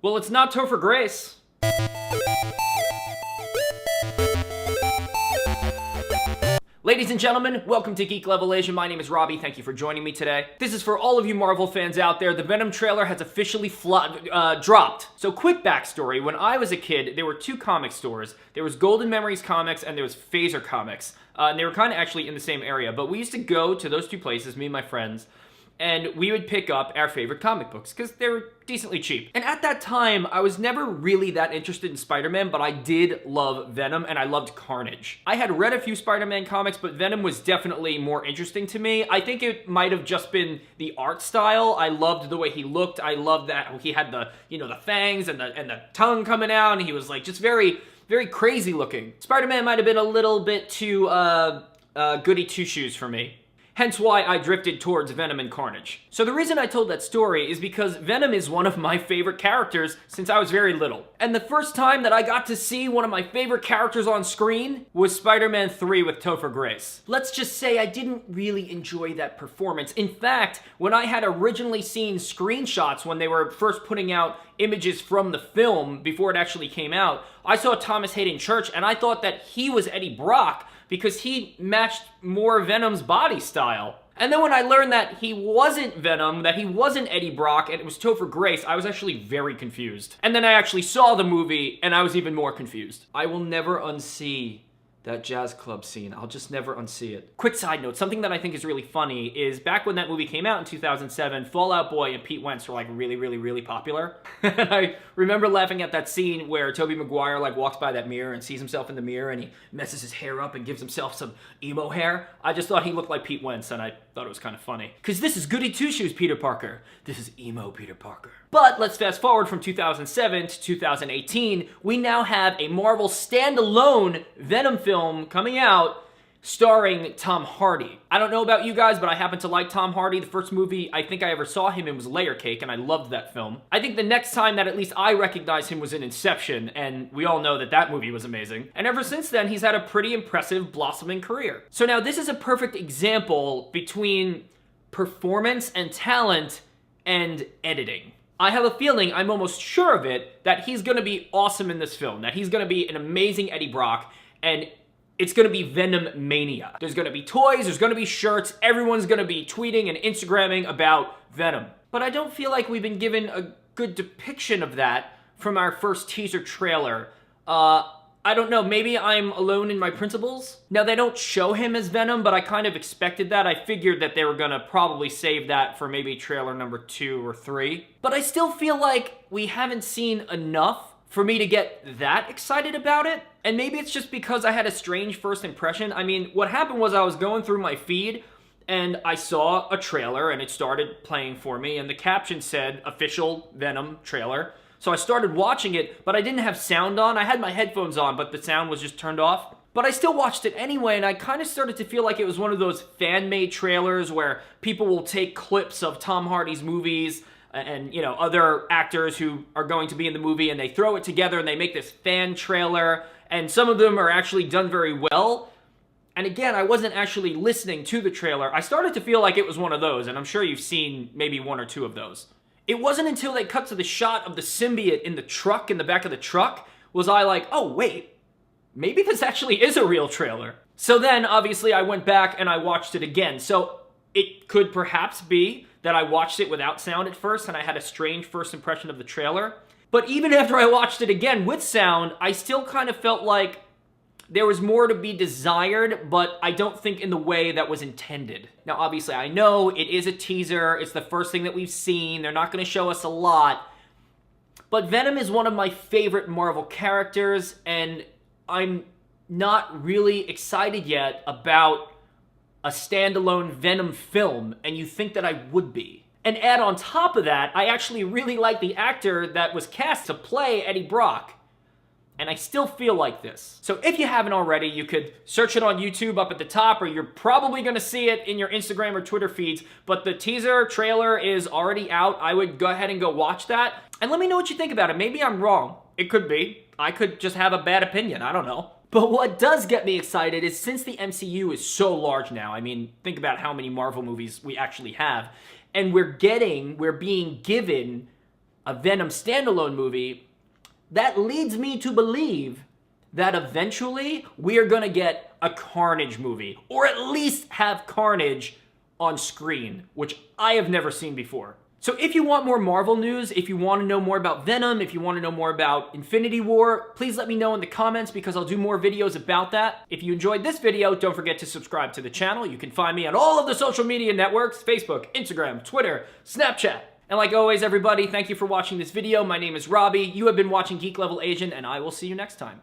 Well, it's not Topher Grace. Ladies and gentlemen, welcome to Geek Levelation. My name is Robbie. Thank you for joining me today. This is for all of you Marvel fans out there. The Venom trailer has officially dropped. So quick backstory. When I was a kid, there were two comic stores. There was Golden Memories Comics and there was Phaser Comics. And they were kind of actually in the same area. But we used to go to those two places, me and my friends, and we would pick up our favorite comic books because they were decently cheap. And at that time, I was never really that interested in Spider-Man, but I did love Venom and I loved Carnage. I had read a few Spider-Man comics, but Venom was definitely more interesting to me. I think it might have just been the art style. I loved the way he looked. I loved that he had the fangs and the tongue coming out, and he was like just very, very crazy looking. Spider-Man might have been a little bit too goody two-shoes for me. Hence why I drifted towards Venom and Carnage. So the reason I told that story is because Venom is one of my favorite characters since I was very little. And the first time that I got to see one of my favorite characters on screen was Spider-Man 3 with Topher Grace. Let's just say I didn't really enjoy that performance. In fact, when I had originally seen screenshots when they were first putting out images from the film before it actually came out, I saw Thomas Hayden Church and I thought that he was Eddie Brock, because he matched more Venom's body style. And then when I learned that he wasn't Venom, that he wasn't Eddie Brock, and it was Topher Grace, I was actually very confused. And then I actually saw the movie, and I was even more confused. I will never unsee that jazz club scene. I'll just never unsee it. Quick side note, something that I think is really funny is back when that movie came out in 2007, Fall Out Boy and Pete Wentz were like really, really, really popular. And I remember laughing at that scene where Tobey Maguire like walks by that mirror and sees himself in the mirror and he messes his hair up and gives himself some emo hair. I just thought he looked like Pete Wentz and I thought it was kind of funny. Cause this is goody two-shoes Peter Parker. This is emo Peter Parker. But let's fast forward from 2007 to 2018. We now have a Marvel standalone Venom film coming out starring Tom Hardy. I don't know about you guys, but I happen to like Tom Hardy. The first movie I think I ever saw him in was Layer Cake, and I loved that film. I think the next time that at least I recognized him was in Inception, and we all know that that movie was amazing. And ever since then, he's had a pretty impressive blossoming career. So now this is a perfect example between performance and talent and editing. I have a feeling, I'm almost sure of it, that he's gonna be awesome in this film, that he's gonna be an amazing Eddie Brock, and it's gonna be Venom Mania. There's gonna be toys, there's gonna be shirts, everyone's gonna be tweeting and Instagramming about Venom. But I don't feel like we've been given a good depiction of that from our first teaser trailer. I don't know, maybe I'm alone in my principles? Now, they don't show him as Venom, but I kind of expected that. I figured that they were gonna probably save that for maybe trailer number 2 or 3. But I still feel like we haven't seen enough for me to get that excited about it. And maybe it's just because I had a strange first impression. I mean, what happened was I was going through my feed and I saw a trailer and it started playing for me and the caption said, official Venom trailer. So I started watching it, but I didn't have sound on. I had my headphones on, but the sound was just turned off. But I still watched it anyway, and I kind of started to feel like it was one of those fan-made trailers where people will take clips of Tom Hardy's movies and, you know, other actors who are going to be in the movie, and they throw it together and they make this fan trailer, and some of them are actually done very well. And again, I wasn't actually listening to the trailer. I started to feel like it was one of those, and I'm sure you've seen maybe 1 or 2 of those. It wasn't until they cut to the shot of the symbiote in the truck, in the back of the truck, was I like, oh wait, maybe this actually is a real trailer. So then, obviously, I went back and I watched it again. So it could perhaps be that I watched it without sound at first and I had a strange first impression of the trailer. But even after I watched it again with sound, I still kind of felt like there was more to be desired, but I don't think in the way that was intended. Now, obviously, I know it is a teaser. It's the first thing that we've seen. They're not going to show us a lot. But Venom is one of my favorite Marvel characters, and I'm not really excited yet about a standalone Venom film, and you think that I would be. And add on top of that, I actually really like the actor that was cast to play Eddie Brock. And I still feel like this. So if you haven't already, you could search it on YouTube up at the top, or you're probably gonna see it in your Instagram or Twitter feeds, but the teaser trailer is already out. I would go ahead and go watch that. And let me know what you think about it. Maybe I'm wrong. It could be. I could just have a bad opinion. I don't know. But what does get me excited is since the MCU is so large now, I mean, think about how many Marvel movies we actually have, and we're being given a Venom standalone movie, that leads me to believe that eventually we are going to get a Carnage movie, or at least have Carnage on screen, which I have never seen before. So if you want more Marvel news, if you want to know more about Venom, if you want to know more about Infinity War, please let me know in the comments because I'll do more videos about that. If you enjoyed this video, don't forget to subscribe to the channel. You can find me on all of the social media networks, Facebook, Instagram, Twitter, Snapchat. And like always, everybody, thank you for watching this video. My name is Robbie. You have been watching Geek Level Asian, and I will see you next time.